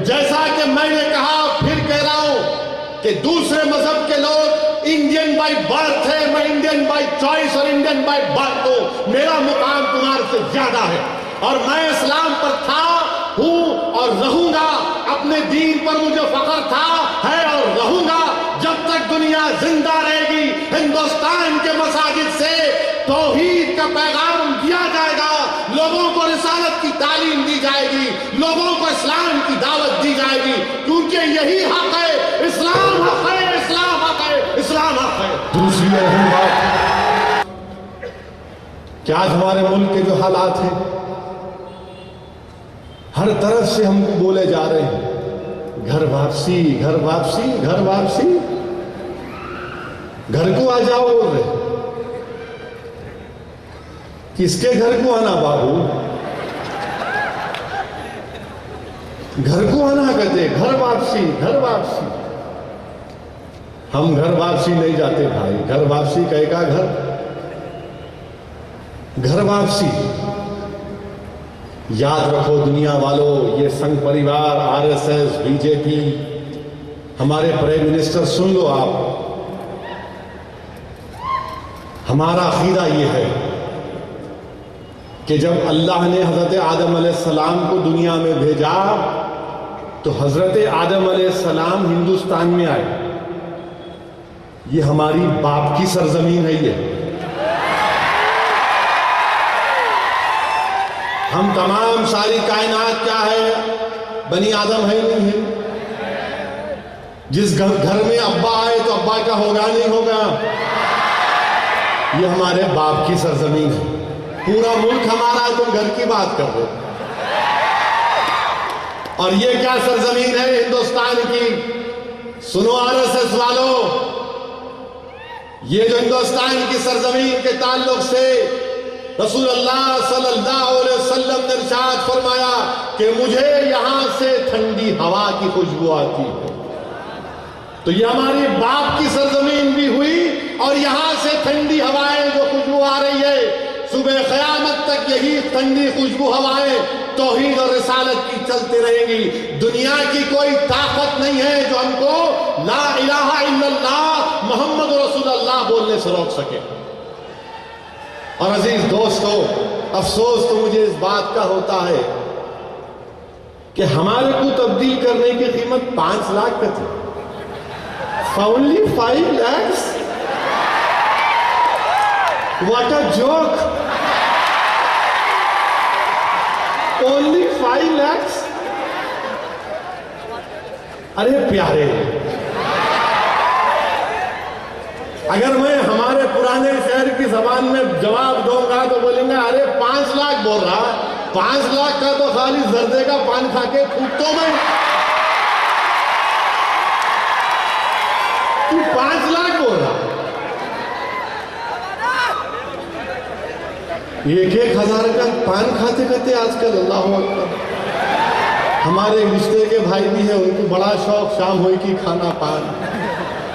جیسا کہ میں نے کہا پھر کہہ رہا ہوں کہ دوسرے مذہب کے لوگ انڈین بائی برتھ ہے، میں انڈین بائی چوائس اور انڈین بائی برتھ ہوں، میرا مقام تمہارے سے زیادہ ہے، اور میں اسلام پر تھا، ہوں اور رہوں گا، اپنے دین پر مجھے فخر تھا، ہے اور رہوں گا جب تک دنیا زندہ رہے گی۔ ہندوستان کے مساجد سے توحید کا پیغام دیا جائے گا، لوگوں کو رسالت کی تعلیم دی جائے گی، لوگوں کو اسلام کی دعوت دی جائے گی، کیونکہ یہی حق ہے، اسلام حق ہے، اسلام حق ہے، اسلام حق ہے۔ دوسری اہم بات کہ آج ہمارے ملک کے جو حالات ہیں، ہر طرف سے ہم کو بولے جا رہے ہیں گھر واپسی، گھر واپسی، گھر واپسی، گھر کو آ جاؤ بول رہے۔ کس کے گھر کو آنا بابو؟ گھر کو آنا کہتے، گھر واپسی، گھر واپسی۔ ہم گھر واپسی نہیں جاتے بھائی، گھر واپسی کہے گا گھر، گھر واپسی۔ یاد رکھو دنیا والوں، یہ Sangh Parivar, R S S, B J P, ہمارے پرائم منسٹر، سن لو آپ، ہمارا عقیدہ یہ ہے کہ جب اللہ نے حضرت آدم علیہ السلام کو دنیا میں بھیجا تو حضرت آدم علیہ السلام ہندوستان میں آئے۔ یہ ہماری باپ کی سرزمین ہے، یہ ہم تمام ساری کائنات کیا ہے؟ بنی آدم ہے نہیں ہے؟ جس گھر میں ابا آئے تو ابا کا ہوگا نہیں ہوگا؟ یہ ہمارے باپ کی سرزمین ہے، پورا ملک ہمارا ہے، تم گھر کی بات کر رہے ہو۔ اور یہ کیا سرزمین ہے ہندوستان کی؟ سنو آر ایس ایس والو، یہ جو ہندوستان کی سرزمین کے تعلق سے رسول اللہ صلی اللہ علیہ وسلم نے ارشاد فرمایا کہ مجھے یہاں سے ٹھنڈی ہوا کی خوشبو آتی ہے، تو یہ ہماری باپ کی سرزمین بھی ہوئی، اور یہاں سے ٹھنڈی ہوائیں جو خوشبو آ رہی ہے، صبح قیامت تک یہی ٹھنڈی خوشبو ہوائیں توحید اور رسالت کی چلتے رہیں گی۔ دنیا کی کوئی طاقت نہیں ہے جو ہم کو لا الہ الا اللہ محمد رسول اللہ بولنے سے روک سکے۔ اور عزیز دوستو، افسوس تو مجھے اس بات کا ہوتا ہے کہ ہمارے کو تبدیل کرنے کی قیمت 5 لاکھ کا تھی، only 5 lakhs? What a joke! Only 5 lakhs? ارے پیارے، اگر میں ہمارے پرانے شہر کی زبان میں جواب دوں گا تو بولیں گے ارے 5 لاکھ بول رہا، 5 لاکھ کا تو خالی زردے کا پان کھا کے پھوٹوں میں، تو 5 لاکھ بول رہا، 1,000 کا پان کھاتے کھاتے آج کل اللہ اکبر۔ ہمارے رشتے کے بھائی بھی ہیں، ان کو بڑا شوق شام ہوئی کی کھانا پان،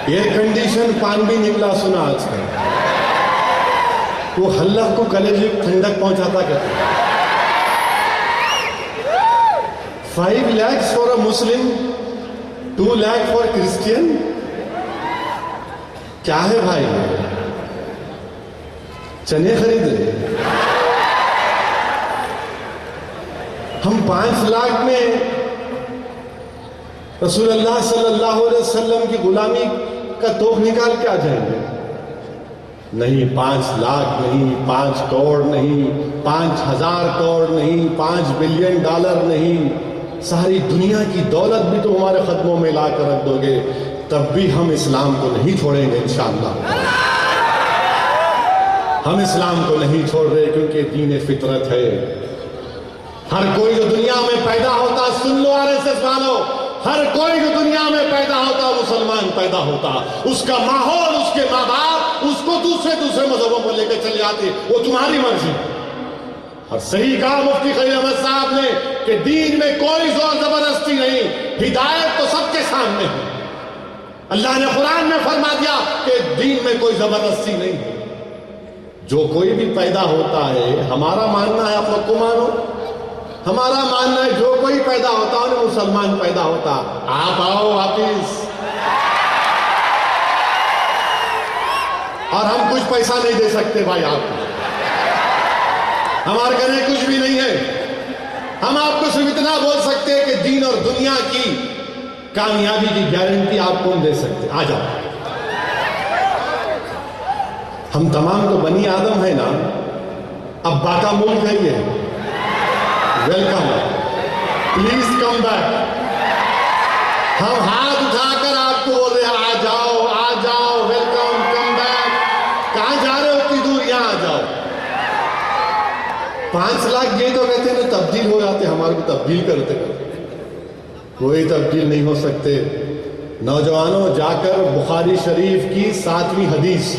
ایئر کنڈیشن پان بھی نکلا سنا آج کل، وہ حلق کو کلیجے ٹھنڈک پہنچاتا کرتا۔ 5 lakhs for a Muslim, 2 lakh for Christian، کیا ہے بھائی؟ چنے خرید رہے، ہم 5 لاکھ میں رسول اللہ صلی اللہ علیہ وسلم کی غلامی کا توق نکال کے آ جائیں گے؟ نہیں، 5 لاکھ نہیں، 5 کروڑ نہیں، 5,000 کروڑ نہیں، 5 بلین ڈالر نہیں، ساری دنیا کی دولت بھی تو ہمارے قدموں میں لا کر رکھ دو گے، تب بھی ہم اسلام کو نہیں چھوڑیں گے انشاءاللہ۔ ہم اسلام کو نہیں چھوڑ رہے کیونکہ دین فطرت ہے۔ ہر کوئی جو دنیا میں پیدا ہوتا، سن لو آر ایس ایس والو، ہر کوئی جو دنیا میں پیدا ہوتا مسلمان پیدا ہوتا، اس کا ماحول، اس کے ماں باپ اس کو دوسرے مذہبوں پر لے کے چلے جاتے، وہ تمہاری مرضی۔ اور صحیح کہا مفتی خلیل احمد صاحب نے کہ دین میں کوئی زور زبردستی نہیں، ہدایت تو سب کے سامنے ہے۔ اللہ نے قرآن میں فرما دیا کہ دین میں کوئی زبردستی نہیں ہے، جو کوئی بھی پیدا ہوتا ہے، ہمارا ماننا ہے آپ لوگ کو مانو، ہمارا ماننا ہے جو کوئی پیدا ہوتا انہیں مسلمان پیدا ہوتا. آپ آؤ واپس. اور ہم کچھ پیسہ نہیں دے سکتے بھائی آپ کو, ہمارے گھر کچھ بھی نہیں ہے. ہم آپ کو صرف اتنا بول سکتے ہیں کہ دین اور دنیا کی کامیابی کی گارنٹی آپ کون دے سکتے. آ جاؤ. ہم تمام تو بنی آدم ہیں نا, ابا کا ملک ہے یہ. Welcome, please come back. ہم ہاتھ اٹھا کر آپ کو بول رہے ہیں آ جاؤ, آ جاؤ, ویلکم, کم بیک. کہاں جا رہے ہو اتنی دور, یہاں آ جاؤ. 5 لاکھ یہ تو کہتے ہیں نا تبدیل ہو جاتے, ہمارے کو تبدیل کرتے کوئی تبدیل نہیں ہو سکتے. نوجوانوں, جا کر بخاری شریف کی 7ویں حدیث,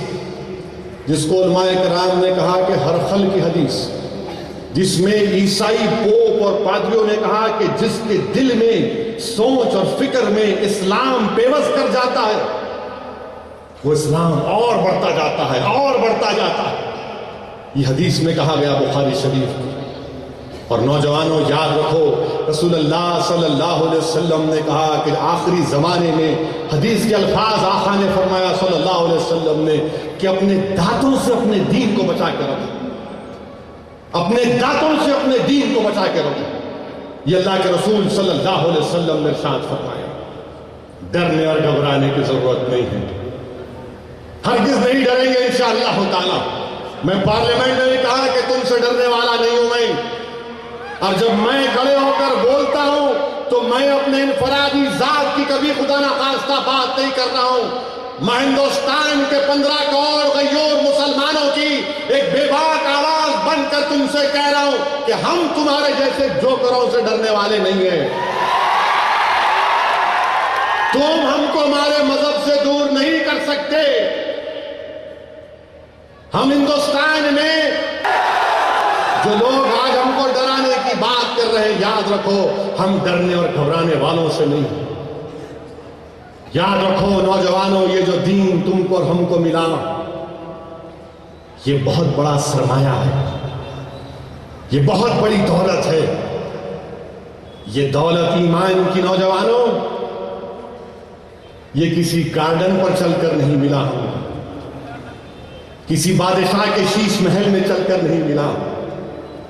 جس کو علماء کرام نے کہا کہ ہر خل کی حدیث, جس میں عیسائی پوپ اور پادریوں نے کہا کہ جس کے دل میں سوچ اور فکر میں اسلام پیوست کر جاتا ہے وہ اسلام اور بڑھتا جاتا ہے, اور بڑھتا جاتا ہے. یہ حدیث میں کہا گیا بخاری شریف کی. اور نوجوانوں یاد رکھو, رسول اللہ صلی اللہ علیہ وسلم نے کہا کہ آخری زمانے میں, حدیث کے الفاظ آقا نے فرمایا صلی اللہ علیہ وسلم نے, کہ اپنے دانتوں سے اپنے دین کو بچا کے رکھو, اپنے دانتوں سے اپنے دین کو بچا کے رکھو. یہ اللہ کے رسول صلی اللہ علیہ وسلم نے ارشاد فرمایا. ڈرنے اور گھبرانے کی ضرورت نہیں ہے, ہرگز نہیں ڈریں گے انشاءاللہ تعالی. میں پارلیمنٹ میں کہا کہ تم سے ڈرنے والا نہیں ہوں میں, اور جب میں کھڑے ہو کر بولتا ہوں تو میں اپنے انفرادی ذات کی کبھی خدا نخواستہ بات نہیں کر رہا ہوں. میں ہندوستان کے 15 کروڑ غیور مسلمانوں کی ایک بے باک آواز بن کر تم سے کہہ رہا ہوں کہ ہم تمہارے جیسے جوکروں سے ڈرنے والے نہیں ہیں. تم ہم کو ہمارے مذہب سے دور نہیں کر سکتے. ہم ہندوستان میں جو لوگ آج ہم کو ڈرانے کی بات کر رہے ہیں, یاد رکھو ہم ڈرنے اور گھبرانے والوں سے نہیں ہیں. یاد رکھو نوجوانوں, یہ جو دین تم کو اور ہم کو ملا یہ بہت بڑا سرمایہ ہے, یہ بہت بڑی دولت ہے. یہ دولت ایمان کی نوجوانوں, یہ کسی گارڈن پر چل کر نہیں ملا ہم کو, کسی بادشاہ کے شیش محل میں چل کر نہیں ملا.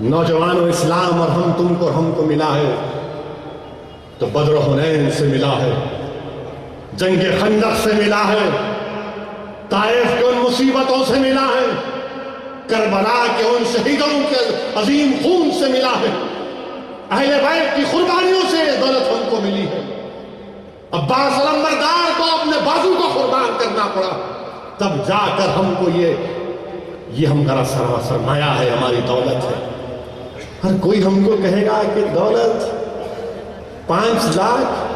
نوجوانوں, اسلام اور تم کو اور ہم کو ملا ہے تو بدر و حنین سے ملا ہے, جنگ خندق سے ملا ہے, طائف کے ان مصیبتوں سے ملا ہے, کربلا کے ان شہیدوں کے عظیم خون سے ملا ہے, اہل بیت کی قربانیوں سے دولت ہم کو ملی ہے. عباس علمبردار کو اپنے بازو کو قربان کرنا پڑا, تب جا کر ہم کو یہ ہمارا سرمایہ ہے, ہماری دولت ہے. ہر کوئی ہم کو کہے گا کہ دولت 5 لاکھ